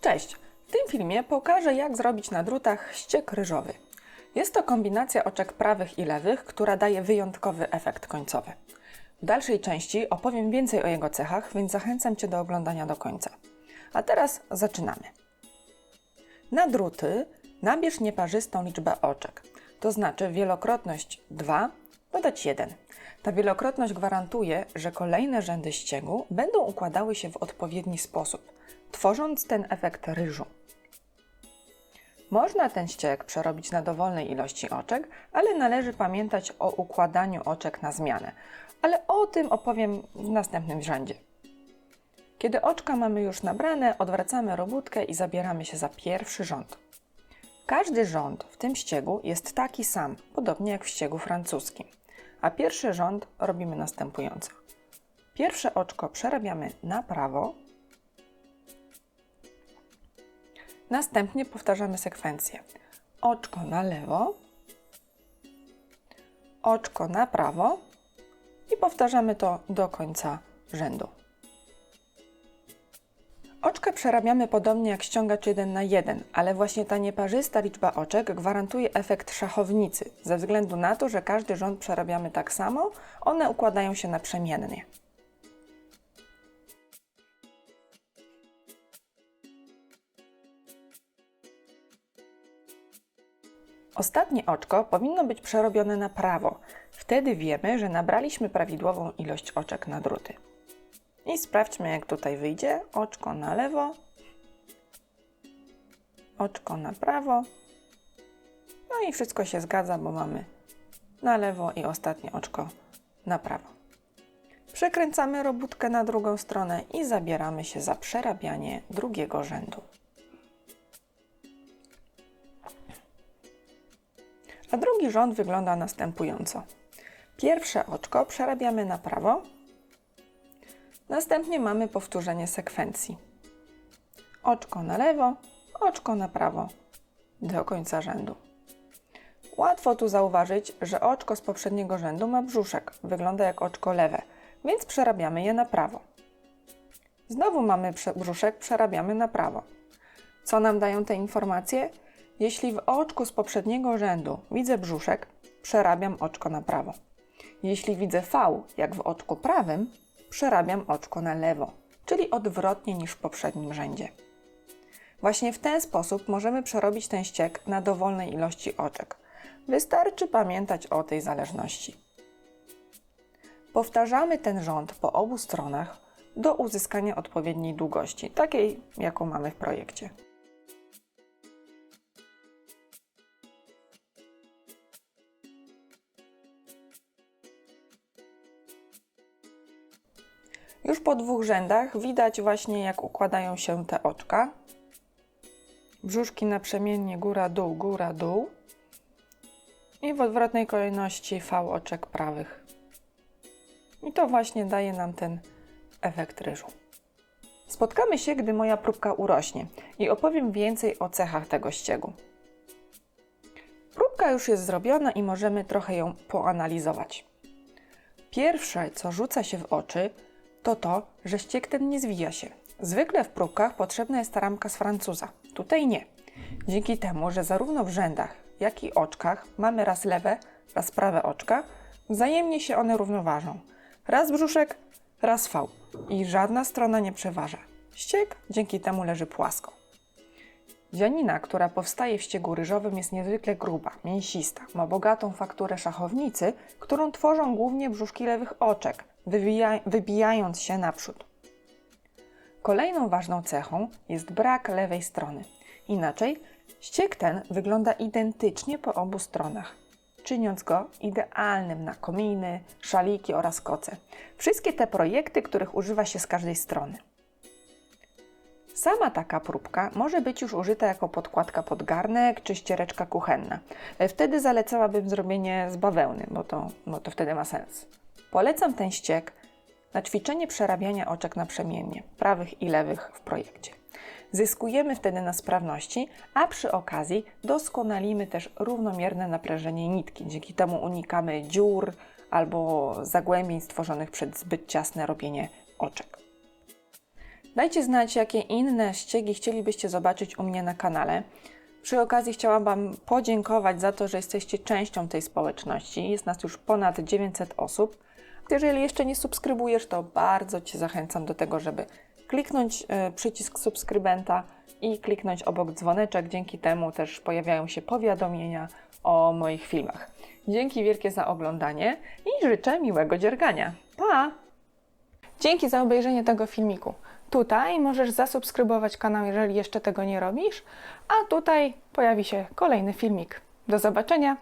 Cześć! W tym filmie pokażę, jak zrobić na drutach ściek ryżowy. Jest to kombinacja oczek prawych i lewych, która daje wyjątkowy efekt końcowy. W dalszej części opowiem więcej o jego cechach, więc zachęcam Cię do oglądania do końca. A teraz zaczynamy. Na druty nabierz nieparzystą liczbę oczek, to znaczy wielokrotność 2 dodać 1. Ta wielokrotność gwarantuje, że kolejne rzędy ściegu będą układały się w odpowiedni sposób, tworząc ten efekt ryżu. Można ten ścieg przerobić na dowolnej ilości oczek, ale należy pamiętać o układaniu oczek na zmianę. Ale o tym opowiem w następnym rzędzie. Kiedy oczka mamy już nabrane, odwracamy robótkę i zabieramy się za pierwszy rząd. Każdy rząd w tym ściegu jest taki sam, podobnie jak w ściegu francuskim. A pierwszy rząd robimy następująco. Pierwsze oczko przerabiamy na prawo. Następnie powtarzamy sekwencję. Oczko na lewo, oczko na prawo i powtarzamy to do końca rzędu. Oczka przerabiamy podobnie jak ściągacz 1 na 1, ale właśnie ta nieparzysta liczba oczek gwarantuje efekt szachownicy. Ze względu na to, że każdy rząd przerabiamy tak samo, one układają się naprzemiennie. Ostatnie oczko powinno być przerobione na prawo. Wtedy wiemy, że nabraliśmy prawidłową ilość oczek na druty. I sprawdźmy, jak tutaj wyjdzie. Oczko na lewo, oczko na prawo. No i wszystko się zgadza, bo mamy na lewo i ostatnie oczko na prawo. Przekręcamy robótkę na drugą stronę i zabieramy się za przerabianie drugiego rzędu. A drugi rząd wygląda następująco. Pierwsze oczko przerabiamy na prawo. Następnie mamy powtórzenie sekwencji. Oczko na lewo, oczko na prawo do końca rzędu. Łatwo tu zauważyć, że oczko z poprzedniego rzędu ma brzuszek, wygląda jak oczko lewe, więc przerabiamy je na prawo. Znowu mamy brzuszek, przerabiamy na prawo. Co nam dają te informacje? Jeśli w oczku z poprzedniego rzędu widzę brzuszek, przerabiam oczko na prawo. Jeśli widzę V, jak w oczku prawym, przerabiam oczko na lewo, czyli odwrotnie niż w poprzednim rzędzie. Właśnie w ten sposób możemy przerobić ten ścieg na dowolnej ilości oczek. Wystarczy pamiętać o tej zależności. Powtarzamy ten rząd po obu stronach do uzyskania odpowiedniej długości, takiej jaką mamy w projekcie. Już po dwóch rzędach widać właśnie, jak układają się te oczka. Brzuszki naprzemiennie góra, dół. I w odwrotnej kolejności V oczek prawych. I to właśnie daje nam ten efekt ryżu. Spotkamy się, gdy moja próbka urośnie i opowiem więcej o cechach tego ściegu. Próbka już jest zrobiona i możemy trochę ją poanalizować. Pierwsze, co rzuca się w oczy, to, że ścieg ten nie zwija się. Zwykle w próbkach potrzebna jest ta ramka z Francuza. Tutaj nie. Dzięki temu, że zarówno w rzędach, jak i oczkach mamy raz lewe, raz prawe oczka, wzajemnie się one równoważą. Raz brzuszek, raz V i żadna strona nie przeważa. Ścieg dzięki temu leży płasko. Zianina, która powstaje w ściegu ryżowym, jest niezwykle gruba, mięsista, ma bogatą fakturę szachownicy, którą tworzą głównie brzuszki lewych oczek, wybijając się naprzód. Kolejną ważną cechą jest brak lewej strony. Inaczej, ścieg ten wygląda identycznie po obu stronach, czyniąc go idealnym na kominy, szaliki oraz koce. Wszystkie te projekty, których używa się z każdej strony. Sama taka próbka może być już użyta jako podkładka pod garnek czy ściereczka kuchenna. Wtedy zalecałabym zrobienie z bawełny, bo to wtedy ma sens. Polecam ten ścieg na ćwiczenie przerabiania oczek naprzemiennie, prawych i lewych w projekcie. Zyskujemy wtedy na sprawności, a przy okazji doskonalimy też równomierne naprężenie nitki. Dzięki temu unikamy dziur albo zagłębień stworzonych przez zbyt ciasne robienie oczek. Dajcie znać, jakie inne ściegi chcielibyście zobaczyć u mnie na kanale. Przy okazji chciałam Wam podziękować za to, że jesteście częścią tej społeczności. Jest nas już ponad 900 osób. Jeżeli jeszcze nie subskrybujesz, to bardzo Cię zachęcam do tego, żeby kliknąć przycisk subskrybenta i kliknąć obok dzwoneczek. Dzięki temu też pojawiają się powiadomienia o moich filmach. Dzięki wielkie za oglądanie i życzę miłego dziergania. Pa! Dzięki za obejrzenie tego filmiku. Tutaj możesz zasubskrybować kanał, jeżeli jeszcze tego nie robisz, a tutaj pojawi się kolejny filmik. Do zobaczenia!